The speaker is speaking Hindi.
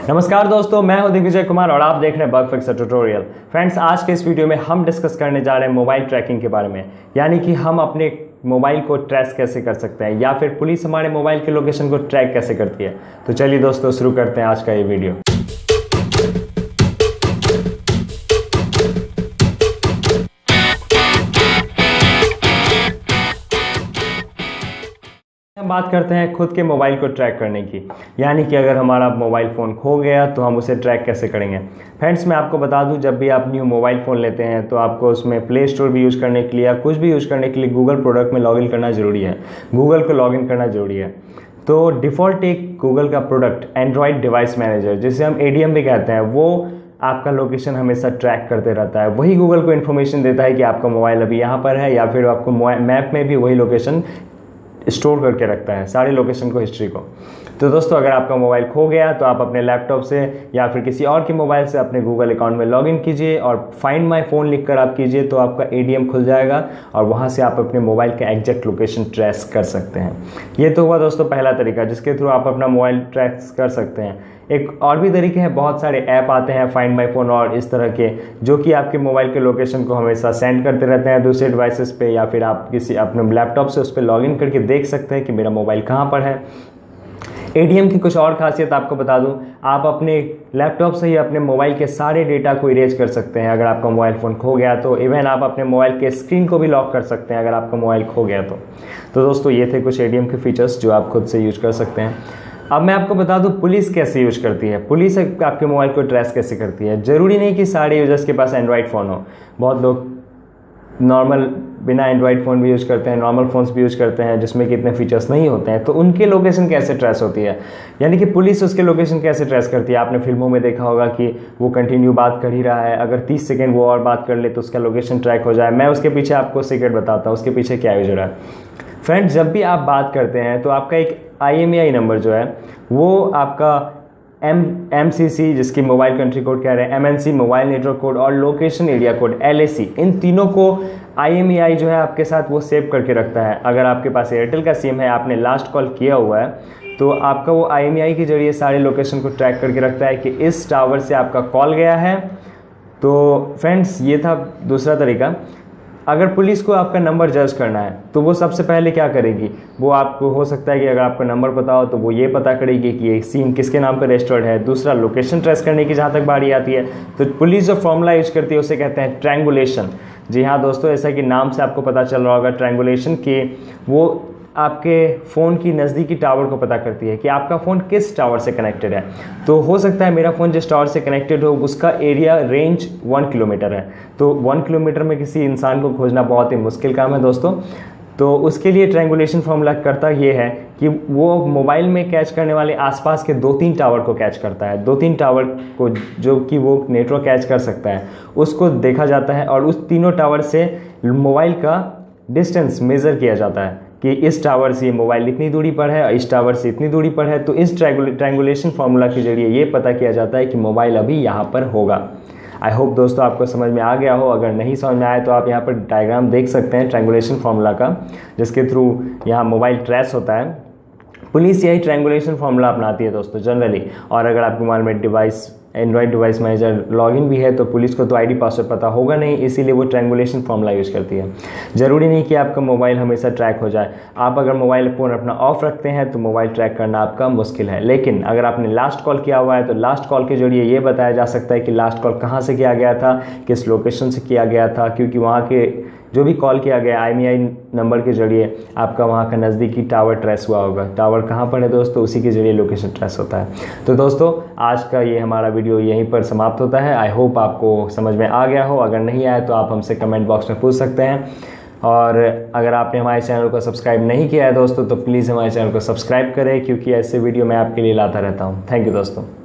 नमस्कार दोस्तों, मैं हूं दिग्विजय कुमार और आप देख रहे हैं बग फिक्सर ट्यूटोरियल। फ्रेंड्स, आज के इस वीडियो में हम डिस्कस करने जा रहे हैं मोबाइल ट्रैकिंग के बारे में, यानी कि हम अपने मोबाइल को ट्रेस कैसे कर सकते हैं या फिर पुलिस हमारे मोबाइल के लोकेशन को ट्रैक कैसे करती है। तो चलिए दोस्तों, शुरू करते हैं आज का ये वीडियो। हम बात करते हैं खुद के मोबाइल को ट्रैक करने की, यानी कि अगर हमारा मोबाइल फ़ोन खो गया तो हम उसे ट्रैक कैसे करेंगे। फ्रेंड्स, मैं आपको बता दूं, जब भी आप न्यू मोबाइल फ़ोन लेते हैं तो आपको उसमें प्ले स्टोर भी यूज़ करने के लिए या कुछ भी यूज़ करने के लिए गूगल प्रोडक्ट में लॉगिन करना ज़रूरी है, गूगल को लॉगिन करना ज़रूरी है। तो डिफ़ॉल्ट एक गूगल का प्रोडक्ट एंड्रॉयड डिवाइस मैनेजर, जिसे हम ADM भी कहते हैं, वो आपका लोकेशन हमेशा ट्रैक करते रहता है। वही गूगल को इन्फॉर्मेशन देता है कि आपका मोबाइल अभी यहाँ पर है, या फिर आपको मैप में भी वही लोकेशन स्टोर करके रखता है, सारी लोकेशन को, हिस्ट्री को। तो दोस्तों, अगर आपका मोबाइल खो गया तो आप अपने लैपटॉप से या फिर किसी और के मोबाइल से अपने गूगल अकाउंट में लॉगिन कीजिए और फाइंड माय फ़ोन लिखकर आप कीजिए तो आपका ADM खुल जाएगा और वहाँ से आप अपने मोबाइल का एग्जैक्ट लोकेशन ट्रेस कर सकते हैं। ये तो हुआ दोस्तों पहला तरीका, जिसके थ्रू आप अपना मोबाइल ट्रैक कर सकते हैं। एक और भी तरीके हैं, बहुत सारे ऐप आते हैं फाइंड माय फ़ोन और इस तरह के, जो कि आपके मोबाइल के लोकेशन को हमेशा सेंड करते रहते हैं दूसरे डिवाइसेस पे, या फिर आप किसी अपने लैपटॉप से उस पर लॉगिन करके देख सकते हैं कि मेरा मोबाइल कहाँ पर है। ADM की कुछ और खासियत आपको बता दूं, आप अपने लैपटॉप से ही अपने मोबाइल के सारे डेटा को इरेज कर सकते हैं। अगर आपका मोबाइल फ़ोन खो गया तो इवन आप अपने मोबाइल के स्क्रीन को भी लॉक कर सकते हैं अगर आपका मोबाइल खो गया तो दोस्तों, ये थे कुछ ADM के फीचर्स जो आप खुद से यूज कर सकते हैं। अब मैं आपको बता दूं पुलिस कैसे यूज करती है, पुलिस आपके मोबाइल को ट्रेस कैसे करती है। ज़रूरी नहीं कि सारे यूजर्स के पास एंड्रॉयड फ़ोन हो, बहुत लोग नॉर्मल बिना एंड्रॉयड फ़ोन भी यूज़ करते हैं, नॉर्मल फ़ोन्स भी यूज़ करते हैं जिसमें कि इतने फीचर्स नहीं होते हैं। तो उनके लोकेशन कैसे ट्रेस होती है, यानी कि पुलिस उसके लोकेशन कैसे ट्रेस करती है। आपने फिल्मों में देखा होगा कि वो कंटिन्यू बात कर ही रहा है, अगर 30 सेकेंड वो और बात कर ले तो उसका लोकेशन ट्रैक हो जाए। मैं उसके पीछे आपको सीक्रेट बताता हूँ, उसके पीछे क्या यूजर है। फ्रेंड्स, जब भी आप बात करते हैं तो आपका एक IMEI नंबर जो है वो आपका MCC, जिसकी मोबाइल कंट्री कोड कह रहे हैं, MNC मोबाइल नेटवर्क कोड, और लोकेशन एरिया कोड LAC, इन तीनों को IMEI जो है आपके साथ वो सेव करके रखता है। अगर आपके पास एयरटेल का सिम है, आपने लास्ट कॉल किया हुआ है, तो आपका वो IMEI के जरिए सारे लोकेशन को ट्रैक करके रखता है कि इस टावर से आपका कॉल गया है। तो फ्रेंड्स, ये था दूसरा तरीका। अगर पुलिस को आपका नंबर जज करना है तो वो सबसे पहले क्या करेगी, वो आपको, हो सकता है कि अगर आपका नंबर पता हो तो वो ये पता करेगी कि ये सीम किसके नाम पर रजिस्टर्ड है। दूसरा, लोकेशन ट्रेस करने की जहाँ तक बारी आती है तो पुलिस जो फॉर्मूला यूज करती है उसे कहते हैं ट्रैंगुलेशन। जी हाँ दोस्तों, ऐसा कि नाम से आपको पता चल रहा होगा ट्रैंगुलेशन, कि वो आपके फ़ोन की नज़दीकी टावर को पता करती है कि आपका फ़ोन किस टावर से कनेक्टेड है। तो हो सकता है मेरा फ़ोन जिस टावर से कनेक्टेड हो उसका एरिया रेंज 1 किलोमीटर है, तो 1 किलोमीटर में किसी इंसान को खोजना बहुत ही मुश्किल काम है दोस्तों। तो उसके लिए ट्रैंगुलेशन फॉर्मूला करता ये है कि वो मोबाइल में कैच करने वाले आसपास के 2-3 टावर को कैच करता है। 2-3 टावर को जो कि वो नेटवर्क कैच कर सकता है उसको देखा जाता है, और उस तीनों टावर से मोबाइल का डिस्टेंस मेज़र किया जाता है कि इस टावर से मोबाइल इतनी दूरी पर है, इस टावर से इतनी दूरी पर है। तो इस ट्रैंगुलेशन फार्मूला के जरिए ये पता किया जाता है कि मोबाइल अभी यहाँ पर होगा। आई होप दोस्तों आपको समझ में आ गया हो। अगर नहीं समझ में आए तो आप यहाँ पर डायग्राम देख सकते हैं ट्रैंगुलेशन फार्मूला का, जिसके थ्रू यहाँ मोबाइल ट्रेस होता है। पुलिस यही ट्रैंगुलेशन फार्मूला अपनाती है दोस्तों जनरली। और अगर आपके मोबाइल में device Android device manager login भी है तो पुलिस को तो ID पासवर्ड पता होगा नहीं, इसीलिए वो ट्रैंगुलेशन फार्मूला यूज़ करती है। ज़रूरी नहीं कि आपका मोबाइल हमेशा ट्रैक हो जाए। आप अगर मोबाइल फ़ोन अपना ऑफ रखते हैं तो मोबाइल ट्रैक करना आपका मुश्किल है, लेकिन अगर आपने लास्ट कॉल किया हुआ है तो लास्ट कॉल के जरिए ये बताया जा सकता है कि लास्ट कॉल कहाँ से किया गया था, किस लोकेशन से किया गया था, क्योंकि वहाँ के जो भी कॉल किया गया IMEI नंबर के जरिए आपका वहाँ का नज़दीकी टावर ट्रेस हुआ होगा। टावर कहाँ पर है दोस्तों, उसी के जरिए लोकेशन ट्रेस होता है। तो दोस्तों, आज का ये हमारा वीडियो यहीं पर समाप्त होता है। आई होप आपको समझ में आ गया हो। अगर नहीं आया तो आप हमसे कमेंट बॉक्स में पूछ सकते हैं। और अगर आपने हमारे चैनल को सब्सक्राइब नहीं किया है दोस्तों तो प्लीज़ हमारे चैनल को सब्सक्राइब करें, क्योंकि ऐसे वीडियो मैं आपके लिए लाता रहता हूँ। थैंक यू दोस्तों।